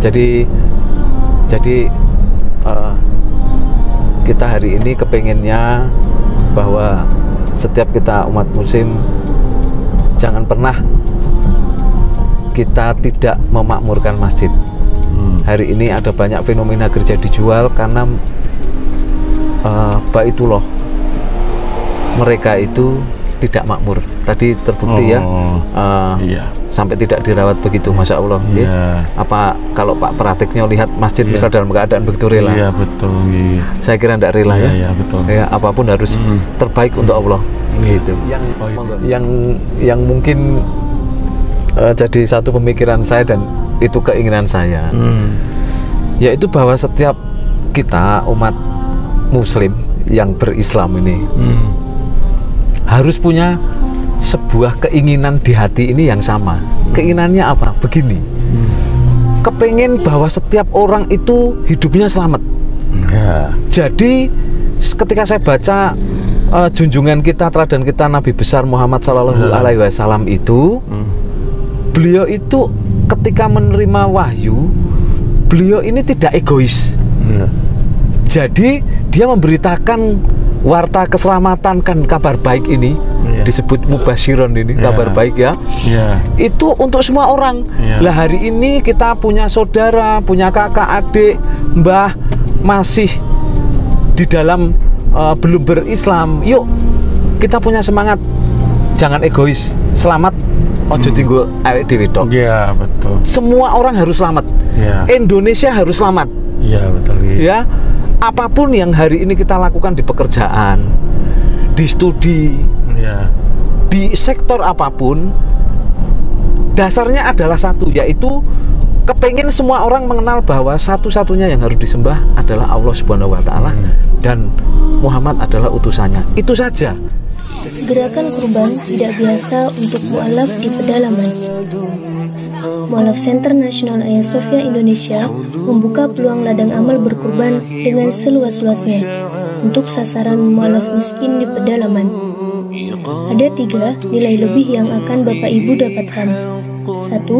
Jadi kita hari ini kepengennya bahwa setiap kita umat muslim jangan pernah kita tidak memakmurkan masjid. Hari ini ada banyak fenomena gereja dijual karena Baitullah mereka itu tidak makmur. Tadi terbukti iya. Sampai tidak dirawat begitu, Masya Allah. Iya. Apa kalau Pak Pratiknya lihat masjid misal dalam keadaan begitu rela? Iya betul. Iya. Saya kira tidak rela ya. Iya betul. Ya, apapun harus terbaik untuk Allah. Gitu. Yang mungkin jadi satu pemikiran saya dan itu keinginan saya, yaitu bahwa setiap kita umat muslim yang berislam ini harus punya sebuah keinginan di hati ini yang sama. Keinginannya apa? Begini, kepengen bahwa setiap orang itu hidupnya selamat. Jadi ketika saya baca junjungan kita, teladan kita Nabi besar Muhammad Sallallahu Alaihi Wasallam itu, beliau itu ketika menerima wahyu, beliau ini tidak egois. Jadi dia memberitakan warta keselamatan, kan kabar baik ini disebut mubasyiron ini, kabar baik ya. Itu untuk semua orang. Lah hari ini kita punya saudara, punya kakak, adik, mbah masih di dalam belum berislam. Yuk kita punya semangat, jangan egois, selamat ojo tinggal awake dhewe tok. Iya betul. Semua orang harus selamat. Indonesia harus selamat. Iya betul. Ya, apapun yang hari ini kita lakukan di pekerjaan, di studi, di sektor apapun, dasarnya adalah satu, yaitu kepengen semua orang mengenal bahwa satu-satunya yang harus disembah adalah Allah Subhanahu wa Ta'ala dan Muhammad adalah utusannya. Itu saja. Gerakan kurban tidak biasa untuk mu'alaf di pedalaman. Mu'alaf Center Nasional Hagia Sophia Indonesia membuka peluang ladang amal berkurban dengan seluas-luasnya untuk sasaran mu'alaf miskin di pedalaman. Ada 3 nilai lebih yang akan Bapak Ibu dapatkan. 1.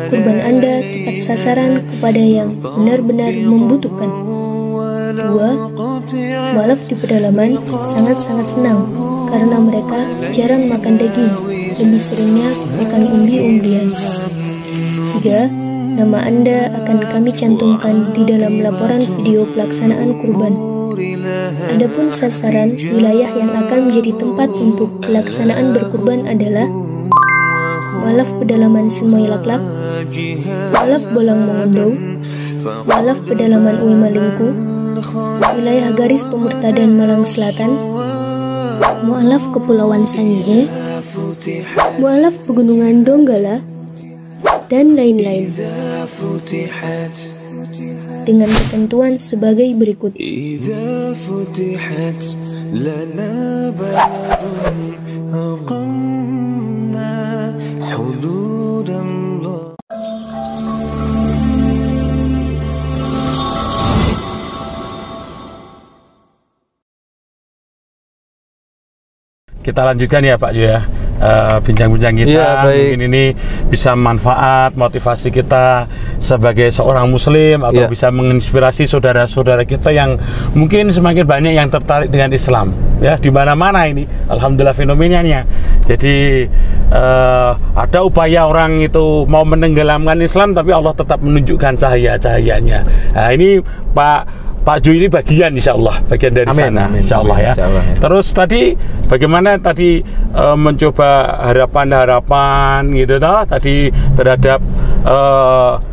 Kurban Anda tepat sasaran kepada yang benar-benar membutuhkan. 2. Mu'alaf di pedalaman sangat-sangat senang karena mereka jarang makan daging, lebih seringnya makan umbi-umbian. 3. Nama Anda akan kami cantumkan di dalam laporan video pelaksanaan kurban. Adapun sasaran wilayah yang akan menjadi tempat untuk pelaksanaan berkurban adalah Mu'alaf Pedalaman Simoy Laklak, Mu'alaf Bolang Mongondo, Mu'alaf Pedalaman Uwi Malingku, wilayah garis pemurtadan Malang Selatan, Mu'alaf Kepulauan Sangihe, Mu'alaf Pegunungan Donggala, dan lain-lain, dengan ketentuan sebagai berikut. Kita lanjutkan ya Pak Ju ya, bincang-bincang kita. Mungkin ini bisa manfaat, motivasi kita sebagai seorang muslim, atau bisa menginspirasi saudara-saudara kita yang mungkin semakin banyak yang tertarik dengan Islam ya, di mana-mana ini alhamdulillah fenomenanya. Jadi ada upaya orang itu mau menenggelamkan Islam, tapi Allah tetap menunjukkan cahaya-cahayanya. Nah ini Pak Ju ini bagian, insya Allah bagian dari sana, insya Allah ya. Terus tadi bagaimana tadi mencoba harapan-harapan gitu toh tadi terhadap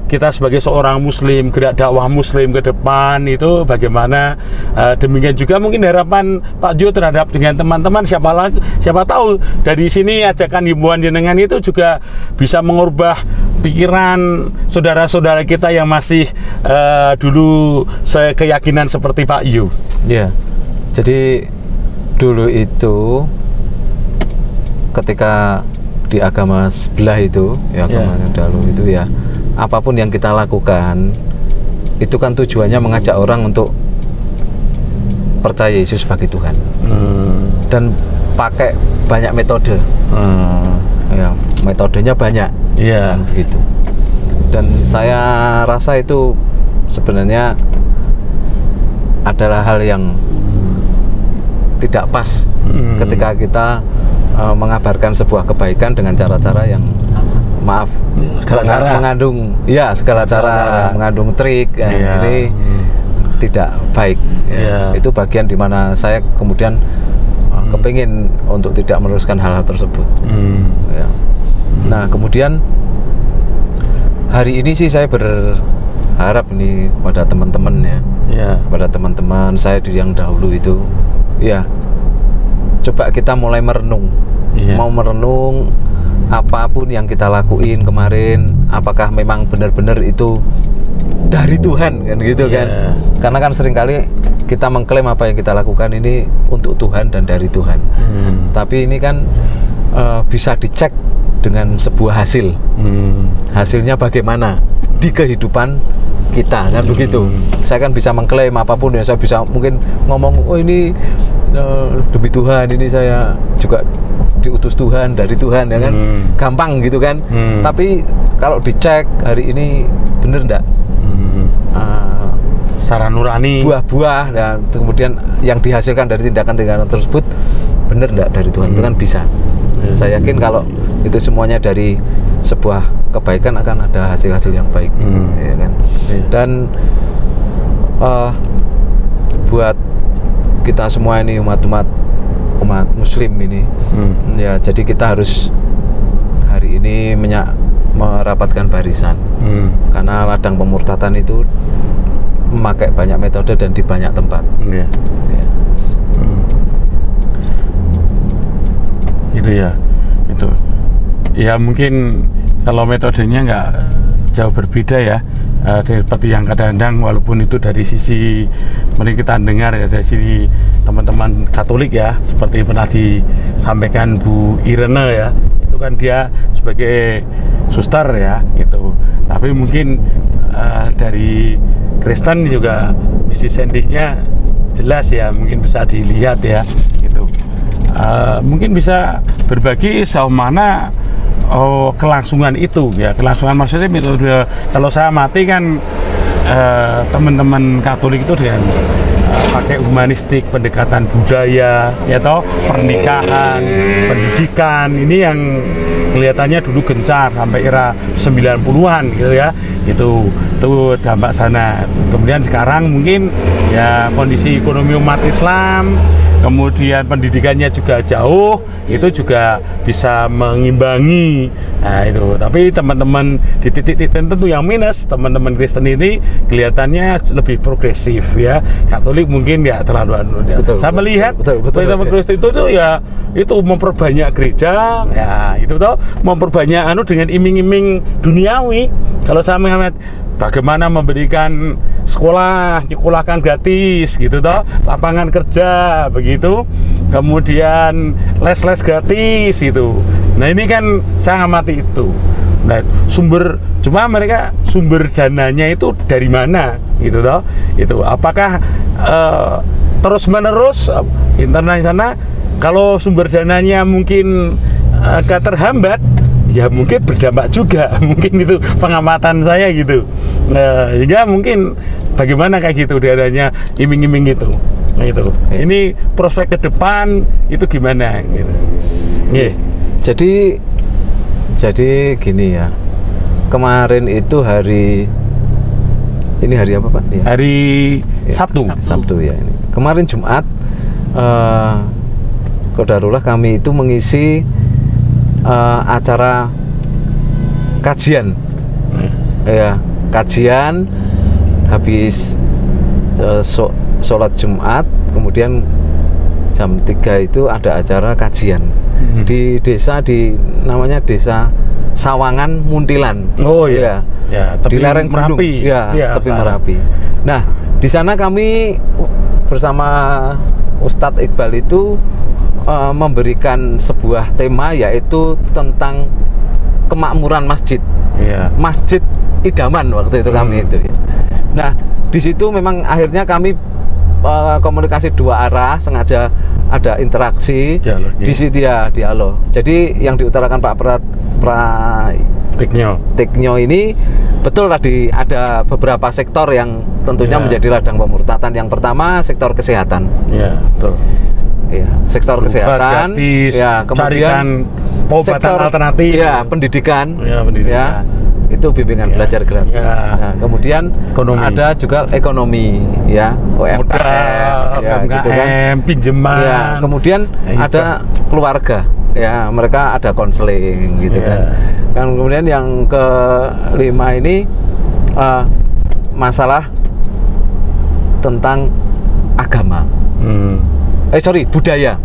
kita sebagai seorang muslim, gerak dakwah muslim ke depan itu bagaimana, demikian juga mungkin harapan Pak Ju terhadap dengan teman-teman, siapa tahu dari sini ajakan himbauan jenengan itu juga bisa mengubah pikiran saudara-saudara kita yang masih dulu keyakinan seperti Pak Yu. Ya, jadi dulu itu ketika di agama sebelah itu, ya agama dahulu itu ya, apapun yang kita lakukan itu kan tujuannya mengajak orang untuk percaya Yesus sebagai Tuhan, dan pakai banyak metode. Ya, metodenya banyak, kan begitu. Dan saya rasa itu sebenarnya adalah hal yang tidak pas ketika kita mengabarkan sebuah kebaikan dengan cara-cara yang mengandung segala cara mengandung trik ini tidak baik itu bagian dimana saya kemudian kepingin untuk tidak meneruskan hal-hal tersebut ya. Nah kemudian hari ini sih saya berharap ini pada teman-teman pada teman-teman saya yang dahulu itu coba kita mulai merenung mau merenung apapun yang kita lakuin kemarin apakah memang benar-benar itu dari Tuhan kan gitu kan. Karena kan seringkali kita mengklaim apa yang kita lakukan ini untuk Tuhan dan dari Tuhan. Tapi ini kan bisa dicek dengan sebuah hasil. Hasilnya bagaimana di kehidupan kita kan begitu. Saya kan bisa mengklaim apapun ya, saya bisa mungkin ngomong oh ini demi Tuhan, ini saya juga diutus Tuhan dari Tuhan ya kan. Gampang gitu kan. Tapi kalau dicek hari ini bener enggak? Secara nurani buah-buah dan kemudian yang dihasilkan dari tindakan-tindakan tersebut benar enggak dari Tuhan itu kan bisa. Saya yakin kalau itu semuanya dari sebuah kebaikan akan ada hasil-hasil yang baik ya kan. Dan buat kita semua ini umat muslim ini ya jadi kita harus hari ini merapatkan barisan karena ladang pemurtatan itu memakai banyak metode dan di banyak tempat. Itu itu ya mungkin kalau metodenya nggak jauh berbeda ya seperti yang kadang-kadang walaupun itu dari sisi mari kita dengar ya dari sisi teman-teman Katolik ya seperti pernah disampaikan Bu Irene ya itu kan dia sebagai suster ya gitu, tapi mungkin dari Kristen juga misi sendingnya jelas ya mungkin bisa dilihat ya gitu. Mungkin bisa berbagi sejauh mana kelangsungan itu ya, kelangsungan maksudnya metode kalau saya amati kan teman-teman Katolik itu dengan pakai humanistik, pendekatan budaya ya toh, pernikahan, pendidikan ini yang kelihatannya dulu gencar sampai era 90-an gitu ya. Itu dampak sana. Kemudian sekarang mungkin ya kondisi ekonomi umat Islam, kemudian pendidikannya juga jauh, itu juga bisa mengimbangi. Nah itu, tapi teman-teman di titik-titik tertentu yang minus, teman-teman Kristen ini kelihatannya lebih progresif ya. Katolik mungkin ya terlalu ya. Saya melihat teman-teman Kristen itu tuh ya itu memperbanyak gereja, ya itu tuh memperbanyak dengan iming-iming duniawi. Kalau saya mengamati bagaimana memberikan sekolahkan gratis gitu toh, lapangan kerja begitu, kemudian les-les gratis itu. Nah ini kan saya ngamati itu. Nah cuma mereka sumber dananya itu dari mana gitu toh? Itu apakah terus-menerus internal sana? Kalau sumber dananya mungkin agak terhambat, ya mungkin berdampak juga, mungkin itu pengamatan saya gitu. Nah, sehingga mungkin bagaimana kayak gitu adanya iming-iming gitu. Nah, itu. Ini prospek ke depan itu gimana gitu. Jadi gini ya. Kemarin itu hari apa Pak? Ya. Hari Sabtu. Sabtu ya ini. Kemarin Jumat Qadarullah kami itu mengisi acara kajian ya, kajian habis sholat Jumat, kemudian jam 3 itu ada acara kajian di desa namanya Desa Sawangan Muntilan. Oh iya. Ya, di lereng gunung Merapi. ya, tepi Merapi. Nah di sana kami bersama Ustadz Iqbal itu memberikan sebuah tema yaitu tentang kemakmuran masjid. Masjid idaman waktu itu kami itu. Nah, di situ memang akhirnya kami komunikasi dua arah, sengaja ada interaksi di situ ya, dialog. Jadi yang diutarakan Pak Tiknyo ini betul tadi ada beberapa sektor yang tentunya menjadi ladang pemurtatan. Yang pertama sektor kesehatan. Iya, betul. Ya, sektor kesehatan, gratis, ya, kemudian sektor alternatif, ya, pendidikan, ya, pendidikan. Ya, itu bimbingan belajar gratis. Ya. Nah, kemudian ada juga ekonomi, ya, UMKM, ya, gitu kan, pinjaman. Ya, kemudian ada keluarga, ya, mereka ada konseling, gitu kan. Dan kemudian yang kelima ini masalah tentang agama. Budaya.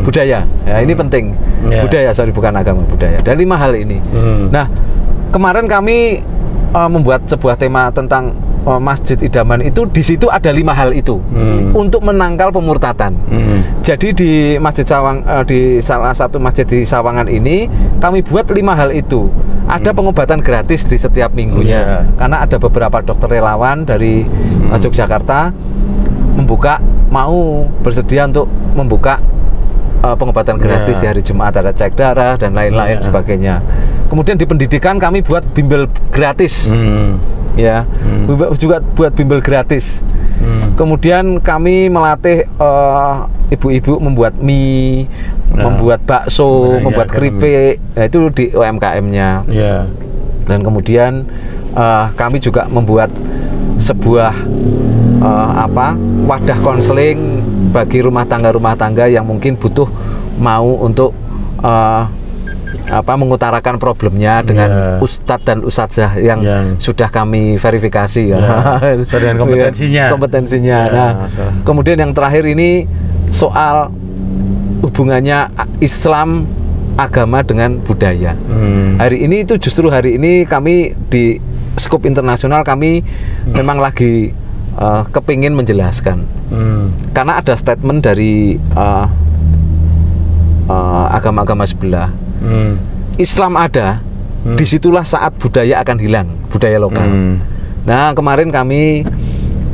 Budaya. Ya, ini penting. Budaya, bukan agama, budaya. Dan 5 hal ini. Nah, kemarin kami membuat sebuah tema tentang Masjid Idaman itu, di situ ada 5 hal itu untuk menangkal pemurtatan. Jadi di Masjid di salah satu masjid di Sawangan ini kami buat 5 hal itu. Ada pengobatan gratis di setiap minggunya. Karena ada beberapa dokter relawan dari Yogyakarta mau bersedia untuk membuka pengobatan gratis di hari Jumat, ada cek darah dan lain-lain sebagainya. Kemudian di pendidikan kami buat bimbel gratis, ya, juga buat bimbel gratis. Kemudian kami melatih ibu-ibu membuat mie, membuat bakso, membuat keripik. Nah, itu di UMKM-nya. Dan kemudian kami juga membuat sebuah wadah konseling bagi rumah tangga yang mungkin butuh untuk mengutarakan problemnya dengan ustadz dan ustadzah yang sudah kami verifikasi, dengan kompetensinya. Nah, kemudian yang terakhir ini soal hubungannya Islam, agama dengan budaya. Hari ini kami di skup internasional kami memang lagi kepingin menjelaskan, karena ada statement dari agama-agama sebelah. Islam ada, disitulah saat budaya akan hilang, budaya lokal. Nah, kemarin kami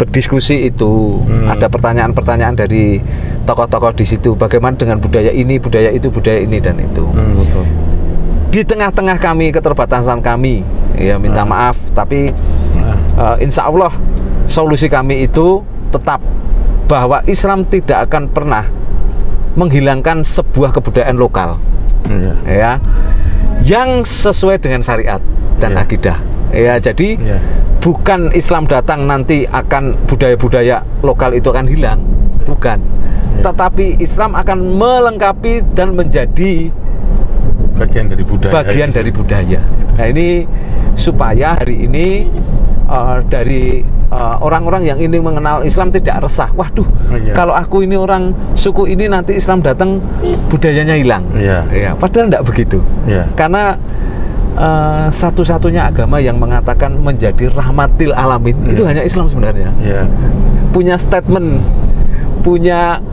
berdiskusi itu, ada pertanyaan-pertanyaan dari tokoh-tokoh di situ, bagaimana dengan budaya ini, budaya itu, budaya ini dan itu. Di tengah-tengah kami, keterbatasan kami, ya minta maaf, tapi insya Allah solusi kami itu tetap bahwa Islam tidak akan pernah menghilangkan sebuah kebudayaan lokal, ya, yang sesuai dengan syariat dan akidah. Ya, jadi bukan Islam datang nanti akan budaya-budaya lokal itu akan hilang, bukan. Tetapi Islam akan melengkapi dan menjadi bagian dari budaya. Nah, ini supaya hari ini dari orang-orang yang ini mengenal Islam tidak resah. Waduh, kalau aku ini orang suku ini nanti Islam datang budayanya hilang. Padahal tidak begitu. Karena satu-satunya agama yang mengatakan menjadi rahmatil alamin itu hanya Islam sebenarnya. Punya statement, punya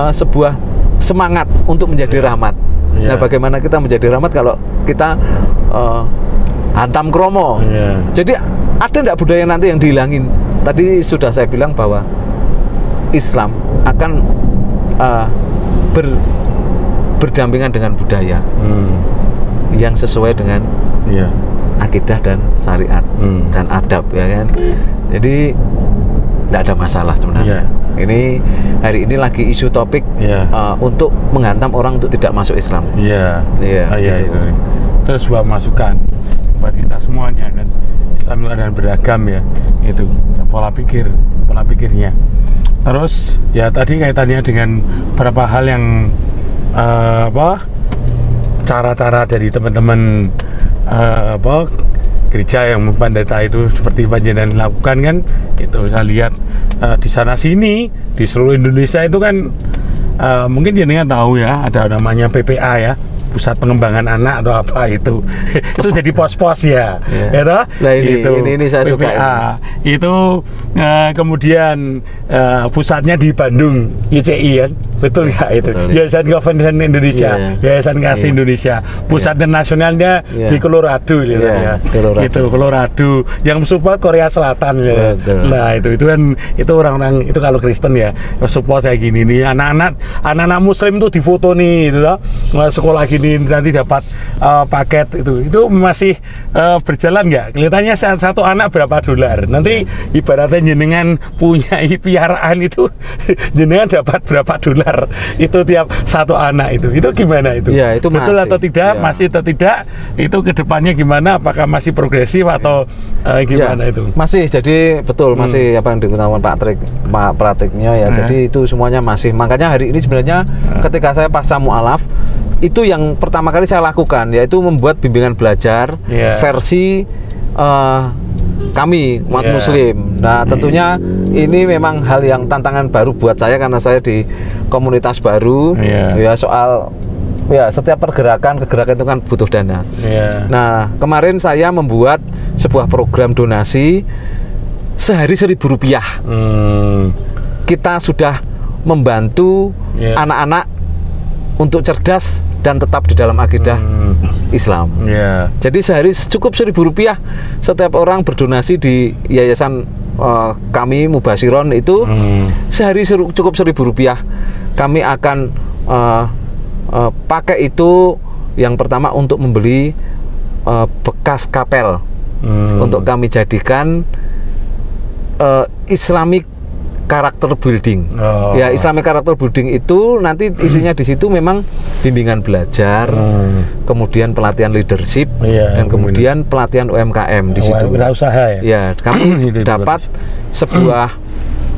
sebuah semangat untuk menjadi rahmat. Nah, bagaimana kita menjadi rahmat kalau kita hantam kromo? Jadi ada enggak budaya nanti yang dihilangin? Tadi sudah saya bilang bahwa Islam akan berdampingan dengan budaya yang sesuai dengan akidah dan syariat dan adab, ya kan? Jadi tidak ada masalah sebenarnya. Ini hari ini lagi isu topik untuk menghantam orang untuk tidak masuk Islam. Itu sebuah masukan buat kita semuanya kan. Islam itu ada beragam, ya, itu pola pikirnya. Terus ya tadi kaitannya dengan beberapa hal yang cara-cara dari teman-teman gereja yang pendeta itu seperti panjenengan lakukan kan, itu saya lihat di sana sini di seluruh Indonesia itu kan mungkin jenengan tahu ya, ada namanya PPA ya, Pusat Pengembangan Anak atau apa itu jadi pos-pos ya, nah, ini saya suka itu kemudian pusatnya di Bandung, YCI kan, betul ya itu, Yayasan Convention Indonesia, Yayasan Kasih Indonesia, pusat nasionalnya di Colorado, itu Colorado, yang support Korea Selatan, nah itu kan itu orang-orang itu kalau Kristen ya support kayak gini nih, anak-anak Muslim tuh difoto nih, itu sekolah gini ini nanti dapat paket itu masih berjalan nggak? Kelihatannya satu anak berapa dolar? Nanti ibaratnya jenengan punya piaraan itu jenengan dapat berapa dolar itu tiap satu anak itu gimana itu? Ya, itu betul masih, atau tidak? ya. Masih atau tidak? Itu kedepannya gimana? Apakah masih progresif atau gimana itu? Masih, jadi betul masih apa yang dikatakan Pak Pratiknya ya. Jadi itu semuanya masih. Makanya hari ini sebenarnya ketika saya pasca mu'alaf itu yang pertama kali saya lakukan yaitu membuat bimbingan belajar versi kami umat muslim. Nah tentunya ini memang hal yang tantangan baru buat saya karena saya di komunitas baru ya, soal ya setiap kegerakan itu kan butuh dana. Nah kemarin saya membuat sebuah program donasi sehari Rp1.000. Kita sudah membantu anak-anak untuk cerdas dan tetap di dalam akidah Islam. Jadi sehari cukup Rp1.000 setiap orang berdonasi di yayasan kami Mubashiron itu sehari cukup Rp1.000. Kami akan pakai itu yang pertama untuk membeli bekas kapel untuk kami jadikan Islamic Character Building. Ya, Islamic Character Building itu nanti isinya di situ memang bimbingan belajar, kemudian pelatihan leadership, dan kemudian pelatihan UMKM di situ. Wirausaha ya. Ya, kami dapat sebuah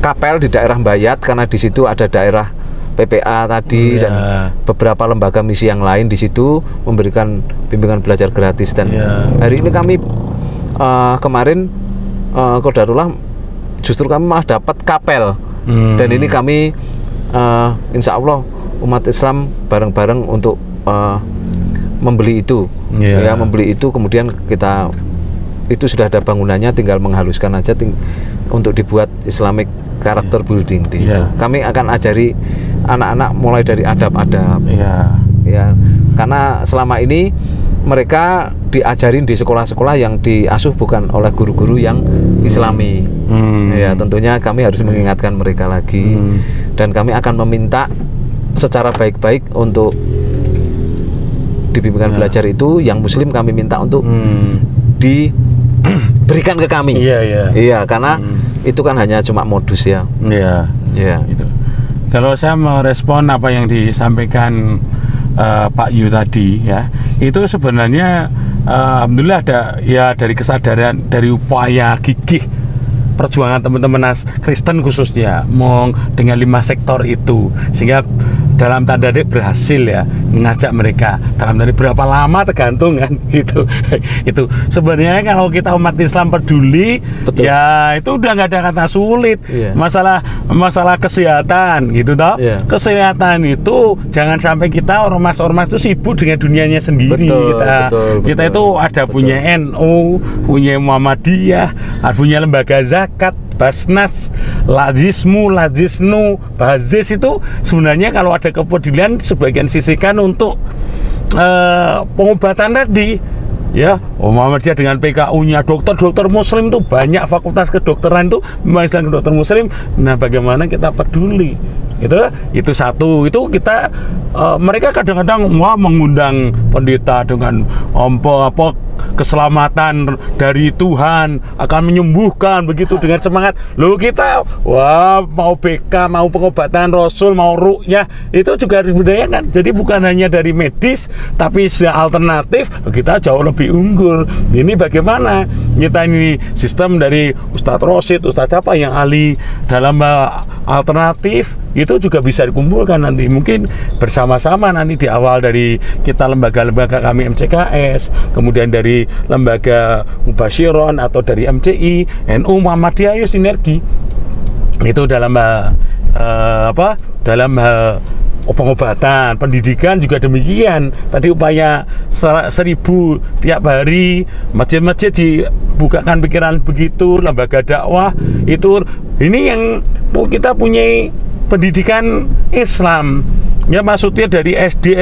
kapel di daerah Bayat karena di situ ada daerah PPA tadi dan beberapa lembaga misi yang lain di situ memberikan bimbingan belajar gratis dan hari ini kami kemarin qadarullah justru kami malah dapat kapel dan ini kami insya Allah umat Islam bareng-bareng untuk membeli itu membeli itu kemudian kita itu sudah ada bangunannya tinggal menghaluskan aja untuk dibuat Islamic Character Building di situ. Kami akan ajari anak-anak mulai dari adab-adab ya karena selama ini mereka diajarin di sekolah-sekolah yang diasuh bukan oleh guru-guru yang Islami. Ya tentunya kami harus mengingatkan mereka lagi dan kami akan meminta secara baik-baik untuk di bimbingan belajar itu yang Muslim kami minta untuk diberikan ke kami. Iya karena itu kan hanya cuma modus ya. Gitu. Kalau saya merespon apa yang disampaikan Pak Yu tadi ya, itu sebenarnya alhamdulillah ada ya dari kesadaran, dari upaya gigih perjuangan teman-teman Kristen khususnya dengan 5 sektor itu sehingga dalam tanda petik berhasil ya mengajak mereka dalam dari berapa lama tergantung kan itu sebenarnya kalau kita umat Islam peduli ya itu udah nggak ada kata sulit. Masalah kesehatan gitu toh kesehatan itu jangan sampai kita ormas itu sibuk dengan dunianya sendiri. Kita itu ada punya NU, punya Muhammadiyah, punya lembaga zakat, Basnas, Lazismu, Bazis itu sebenarnya kalau ada kepedulian sebagian sisihkan untuk pengobatan tadi ya. Muhammadiyah dengan PKU-nya, dokter Muslim tuh banyak, fakultas kedokteran tuh memang dokter Muslim. Nah bagaimana kita peduli itu satu, itu kita mereka kadang-kadang mengundang pendeta dengan keselamatan dari Tuhan akan menyembuhkan begitu dengan semangat. Loh kita mau BK, mau pengobatan Rasul, mau ruqyah itu juga harus dibudayakan. Jadi bukan hanya dari medis tapi secara alternatif kita jauh lebih unggul. Ini bagaimana kita ini sistem dari Ustadz Rosid, Ustadz apa yang ahli dalam alternatif itu juga bisa dikumpulkan nanti mungkin bersama-sama nanti di awal dari kita lembaga-lembaga kami MCKS, kemudian dari lembaga Mubashiron atau dari MCI, NU, Muhammadiyah, sinergi itu dalam dalam pengobatan, pendidikan juga demikian. Tadi upaya 1.000 tiap hari, masjid-masjid dibukakan pikiran begitu, lembaga dakwah itu ini yang kita punya pendidikan Islam ya, maksudnya dari SD,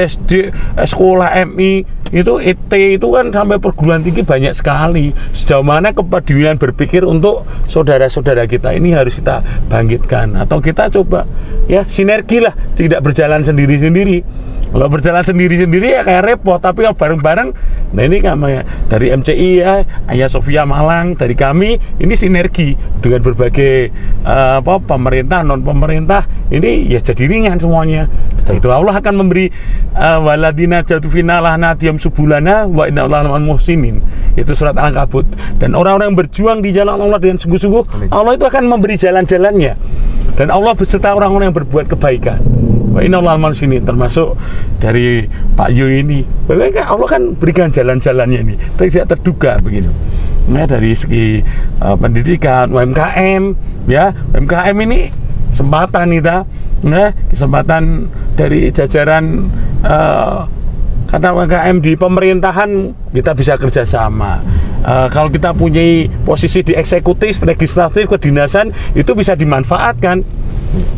sekolah MI itu ET itu kan sampai perguruan tinggi banyak sekali. Sejauh mana kepedulian berpikir untuk saudara-saudara kita ini harus kita bangkitkan atau kita coba ya sinergi lah, tidak berjalan sendiri-sendiri. Kalau berjalan sendiri-sendiri ya kayak repot, tapi kalau bareng-bareng, nah ini kami dari MCI ya, Ayah Sofia Malang, dari kami ini sinergi dengan berbagai pemerintah, non pemerintah, ini ya jadi ringan semuanya. Betul. Itu Allah akan memberi waladina jatu finalah nadiyam subulana wa inna Allaha ma'al muhsinin. Itu surat Al-Ankabut. Dan orang-orang yang berjuang di jalan Allah dengan sungguh-sungguh, Allah itu akan memberi jalan-jalannya. Dan Allah beserta orang-orang yang berbuat kebaikan. Wa inna Allaha ma'al muhsinin, termasuk dari Pak Yu ini. Bagaimana Allah kan berikan jalan-jalannya ini, tidak terduga begitu. Nah, dari segi pendidikan, UMKM, ya UMKM ini kesempatan kita, nah, kesempatan dari jajaran karena UMKM di pemerintahan kita bisa kerjasama. Kalau kita punya posisi di eksekutif, legislatif, kedinasan, itu bisa dimanfaatkan.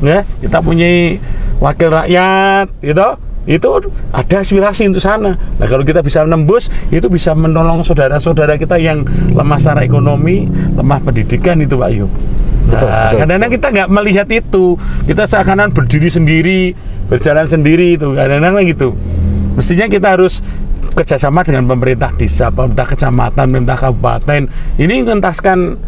Ya, kita punya wakil rakyat, gitu. Itu ada aspirasi untuk sana. Nah, kalau kita bisa menembus, itu bisa menolong saudara-saudara kita yang lemah secara ekonomi, lemah pendidikan itu, Pak Yu. Nah, kadang-kadang kita nggak melihat itu, kita seakan-akan berdiri sendiri, berjalan sendiri itu, kadang-kadang gitu. Mestinya kita harus kerjasama dengan pemerintah desa, pemerintah kecamatan, pemerintah kabupaten. Ini mengentaskan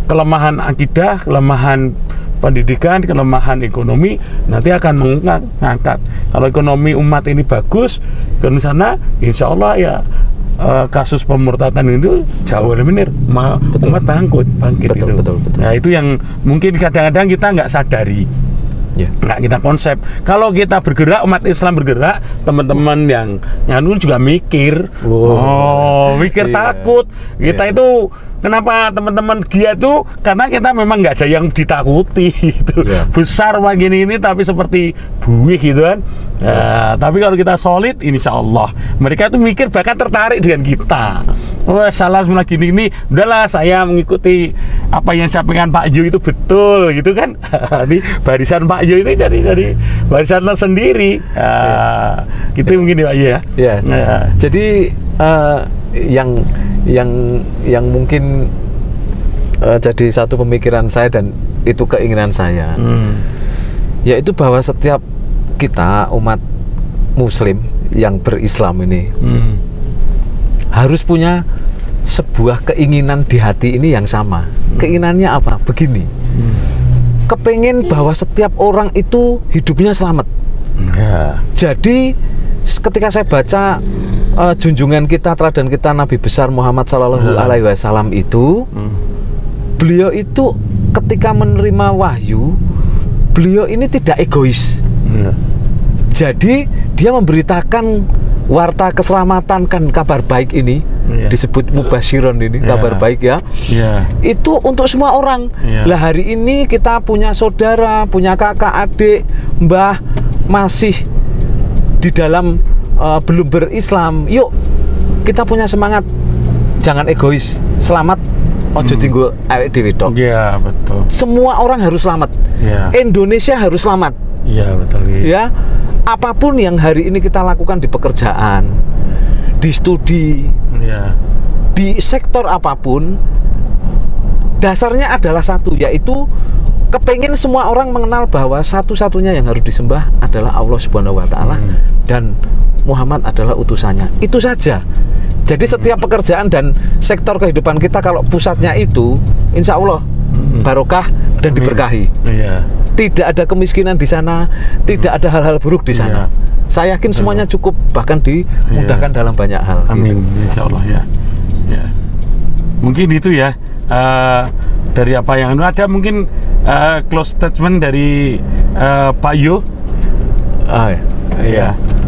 kelemahan akidah, kelemahan pendidikan, kelemahan ekonomi, nanti akan mengangkat. Kalau ekonomi umat ini bagus, ke sana, insya Allah ya kasus pemurtadan itu jauh lebih benar. Umat bangkit itu. Betul. Nah, itu yang mungkin kadang-kadang kita nggak sadari. Yeah. Nggak kita konsep. Kalau kita bergerak, umat Islam bergerak, teman-teman yang nganu juga mikir, mikir takut. Kita itu kenapa teman-teman dia tuh, karena kita memang nggak ada yang ditakuti gitu. Yeah. Besar begini ini tapi seperti buih gitu kan. Tapi kalau kita solid, insya Allah mereka tuh mikir, bahkan tertarik dengan kita. Salah semua gini ini, udahlah saya mengikuti apa yang disampaikan Pak Yu itu betul gitu kan. Di barisan Pak Yu ini dari barisan tersendiri. Gitu mungkin Pak Yu ya. Jadi yang mungkin jadi satu pemikiran saya dan itu keinginan saya, yaitu bahwa setiap kita umat Muslim yang berislam ini harus punya sebuah keinginan di hati ini yang sama. Keinginannya apa? Begini, kepengen bahwa setiap orang itu hidupnya selamat. Jadi ketika saya baca junjungan kita, teladan kita, Nabi besar Muhammad Sallallahu Alaihi Wasallam itu, beliau itu ketika menerima wahyu, beliau ini tidak egois. Jadi dia memberitakan warta keselamatan, kan kabar baik ini disebut mubasyiron ini, kabar baik ya. Itu untuk semua orang. Lah hari ini kita punya saudara, punya kakak, adik, mbah masih di dalam belum berislam. Yuk kita punya semangat, jangan egois, selamat ojo tinggal awake dhewe tok. Iya, betul. Semua orang harus selamat. Indonesia harus selamat. Iya, betul. Ya, apapun yang hari ini kita lakukan di pekerjaan, di studi, di sektor apapun, dasarnya adalah satu, yaitu kepengen semua orang mengenal bahwa satu-satunya yang harus disembah adalah Allah Subhanahu wa Ta'ala, dan Muhammad adalah utusannya. Itu saja. Jadi setiap pekerjaan dan sektor kehidupan kita, kalau pusatnya itu, insya Allah barokah dan diberkahi. Tidak ada kemiskinan di sana, tidak ada hal-hal buruk di sana. Saya yakin semuanya cukup, bahkan dimudahkan dalam banyak hal. Amin, insya Allah ya. Mungkin itu ya, dari apa yang ada, mungkin close statement dari Pak Yu.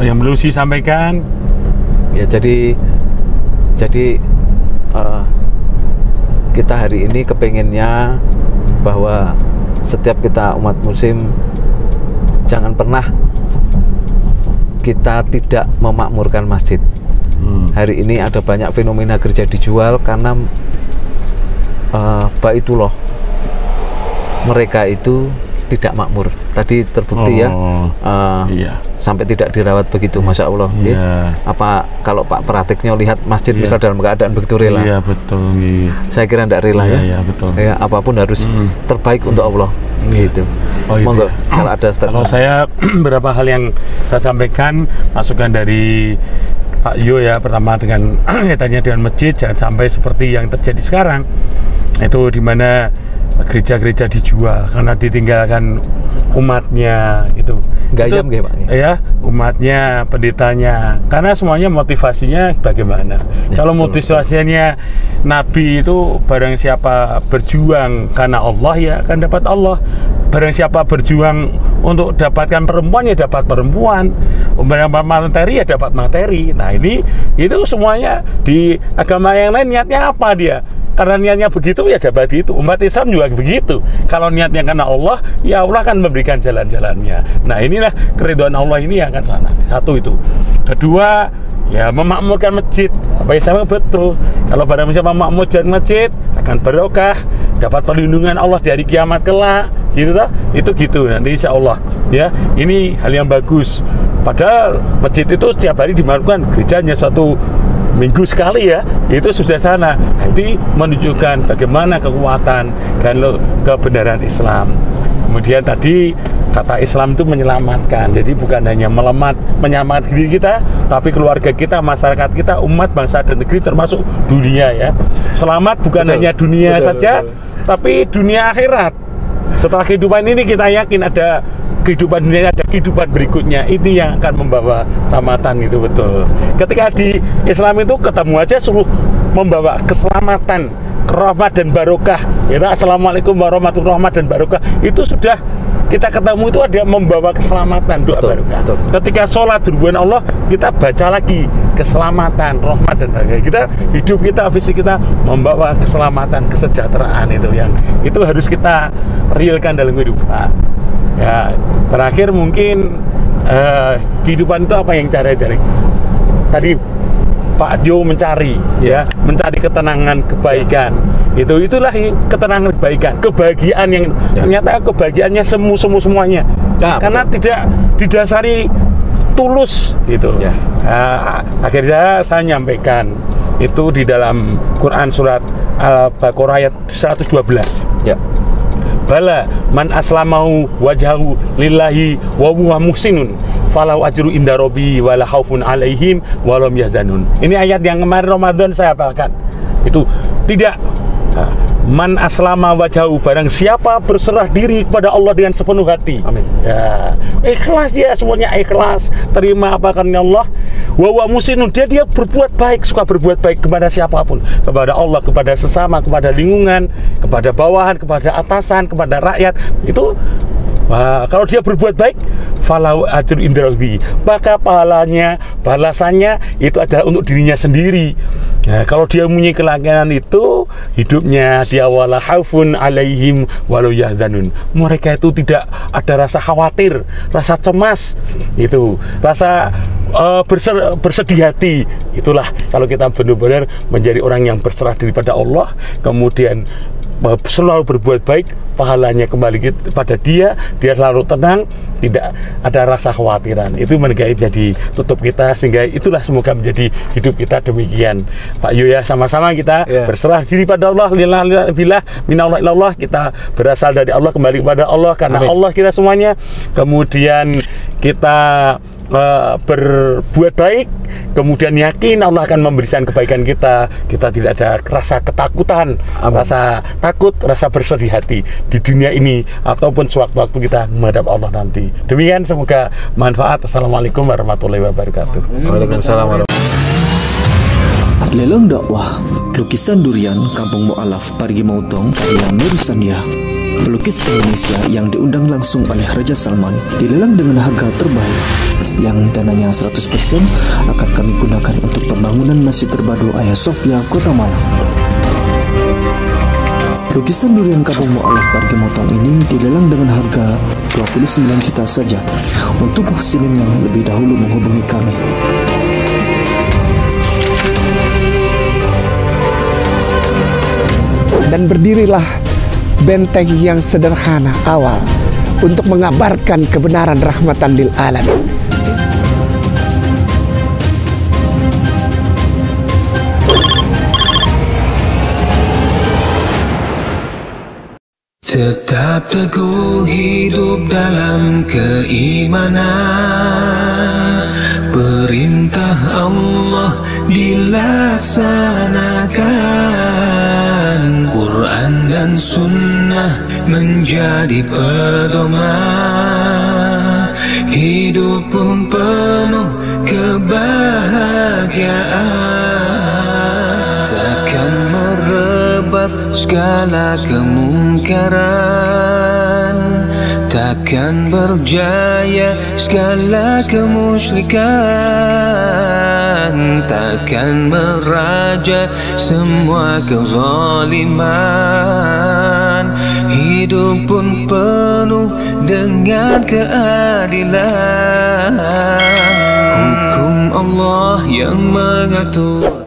Yang perlu saya sampaikan. Ya, jadi kita hari ini kepengennya bahwa setiap kita umat Muslim jangan pernah kita tidak memakmurkan masjid. Hari ini ada banyak fenomena gereja dijual karena baitullah, mereka itu tidak makmur. Tadi terbukti sampai tidak dirawat begitu, masya Allah. Apa kalau Pak Pratiknya lihat masjid misal dalam keadaan begitu rela? Iya, betul. Saya kira tidak rela ya. Betul. Ya, apapun harus terbaik untuk Allah. Gitu. Oh, gitu. Monggo, kalau ada statement. Kalau saya beberapa hal yang saya sampaikan, masukan dari Pak Yo ya, pertama dengan kaitannya dengan masjid, jangan sampai seperti yang terjadi sekarang, itu di mana gereja-gereja dijual karena ditinggalkan umatnya, itu Gayam nggih, Pak. Ya, umatnya, pendetanya, karena semuanya motivasinya bagaimana. Ya, Kalau betul, motivasinya Nabi itu barang siapa berjuang karena Allah ya akan dapat Allah. Barang siapa berjuang untuk dapatkan perempuan ya dapat perempuan, dapat materi ya dapat materi. Nah ini itu semuanya di agama yang lain niatnya apa dia? Karena niatnya begitu ya dapat itu. Umat Islam juga begitu. Kalau niatnya karena Allah, ya Allah akan memberikan jalan-jalannya. Nah inilah keridhaan Allah ini yang akan sana. Satu itu. Kedua, ya memakmurkan masjid. Apa yang sama betul. Kalau barang siapa memakmurkan masjid akan barokah, dapat perlindungan Allah di hari kiamat kelak. Gitu toh? Itu gitu nanti insya Allah. Ya, ini hal yang bagus. Padahal masjid itu setiap hari dimakamkan, gerejanya satu minggu sekali ya, itu sudah sana. Nanti menunjukkan bagaimana kekuatan dan kebenaran Islam. Kemudian tadi kata Islam itu menyelamatkan, jadi bukan hanya menyelamatkan diri kita, tapi keluarga kita, masyarakat kita, umat, bangsa dan negeri, termasuk dunia ya. Selamat bukan hanya dunia saja, tapi dunia akhirat. Setelah kehidupan ini kita yakin ada kehidupan dunia, ada kehidupan berikutnya. Itu yang akan membawa keselamatan, itu betul. Ketika di Islam itu ketemu aja suruh membawa keselamatan, rahmat dan barokah. Ya, Assalamualaikum warahmatullahi wabarakatuh dan barokah. Itu sudah kita ketemu itu ada membawa keselamatan, doa barokah. Ketika sholat berhubungan Allah, kita baca lagi keselamatan, rahmat dan barokah. Kita hidup kita, fisik kita membawa keselamatan, kesejahteraan, itu yang itu harus kita realkan dalam kehidupan. Ya, terakhir mungkin kehidupan itu apa yang cari-cari? Tadi Pak Jo mencari, ya, mencari ketenangan, kebaikan. Itulah ketenangan, kebaikan, kebahagiaan yang ternyata kebahagiaannya semuanya. Ya, karena betul. Tidak didasari tulus, gitu. Ya. Akhirnya saya nyampaikan itu di dalam Quran surat Al-Baqarah ayat 112. Ya. Bala man aslamahu wajhahu lillahi wa huwa muhsinun falau ajru inda rabbi wala khaufun alaihim walam yahzanun. Ini ayat yang kemarin Ramadan saya hafalkan. Itu tidak man aslama wajhahu, barang siapa berserah diri kepada Allah dengan sepenuh hati. Amin. Ya, ikhlas dia, semuanya ikhlas, terima apa karena Allah. Wa huwa muhsinun, dia berbuat baik, suka berbuat baik kepada siapapun, kepada Allah, kepada sesama, kepada lingkungan, kepada bawahan, kepada atasan, kepada rakyat. Itu kalau dia berbuat baik, falau ajru inda rabbi, maka pahalanya, balasannya itu adalah untuk dirinya sendiri. Nah, kalau dia mempunyai kelanggengan itu, hidupnya dia wala khaufun alaihim walau yahzanun. Mereka itu tidak ada rasa khawatir, rasa cemas, itu rasa bersedih hati. Itulah kalau kita benar-benar menjadi orang yang berserah diri pada Allah, kemudian selalu berbuat baik, pahalanya kembali kepada dia selalu tenang, tidak ada rasa khawatiran. Itu menjadi tutup kita, sehingga itulah semoga menjadi hidup kita demikian. Pak Yo ya, sama-sama kita berserah diri pada Allah, lillah billah minallah ilallah, kita berasal dari Allah, kembali kepada Allah karena Amin. Allah kita semuanya. Kemudian kita berbuat baik, kemudian yakin Allah akan memberikan kebaikan kita. Kita tidak ada rasa ketakutan, rasa takut, rasa bersedih hati di dunia ini ataupun sewaktu-waktu kita menghadap Allah nanti. Demikian, semoga manfaat. Assalamualaikum warahmatullahi wabarakatuh. Waalaikumsalam warahmatullahi. Lelang dakwah lukisan durian Kampung Mu'alaf Parigi Mautong yang Merusandia. Pelukis Indonesia yang diundang langsung oleh Raja Salman dilelang dengan harga terbaik, yang dananya 100% akan kami gunakan untuk pembangunan Masjid Terpadu Hagia Sophia, Kota Malang. Lukisan durian Kampung Mu'alaf Parigi Mautong ini dilelang dengan harga 29 juta saja. Untuk pesanan yang lebih dahulu menghubungi kami. Dan berdirilah benteng yang sederhana awal untuk mengabarkan kebenaran rahmatan lil alamin. tetap teguh hidup dalam keimanan. Perintah Allah dilaksanakan, Quran dan Sunnah menjadi pedoman. Hidup pun penuh kebahagiaan, takkan merebak segala kemungkaran, takkan berjaya segala kemusyrikan, takkan meraja semua kezaliman. Hidup pun penuh dengan keadilan. Hukum Allah yang mengatur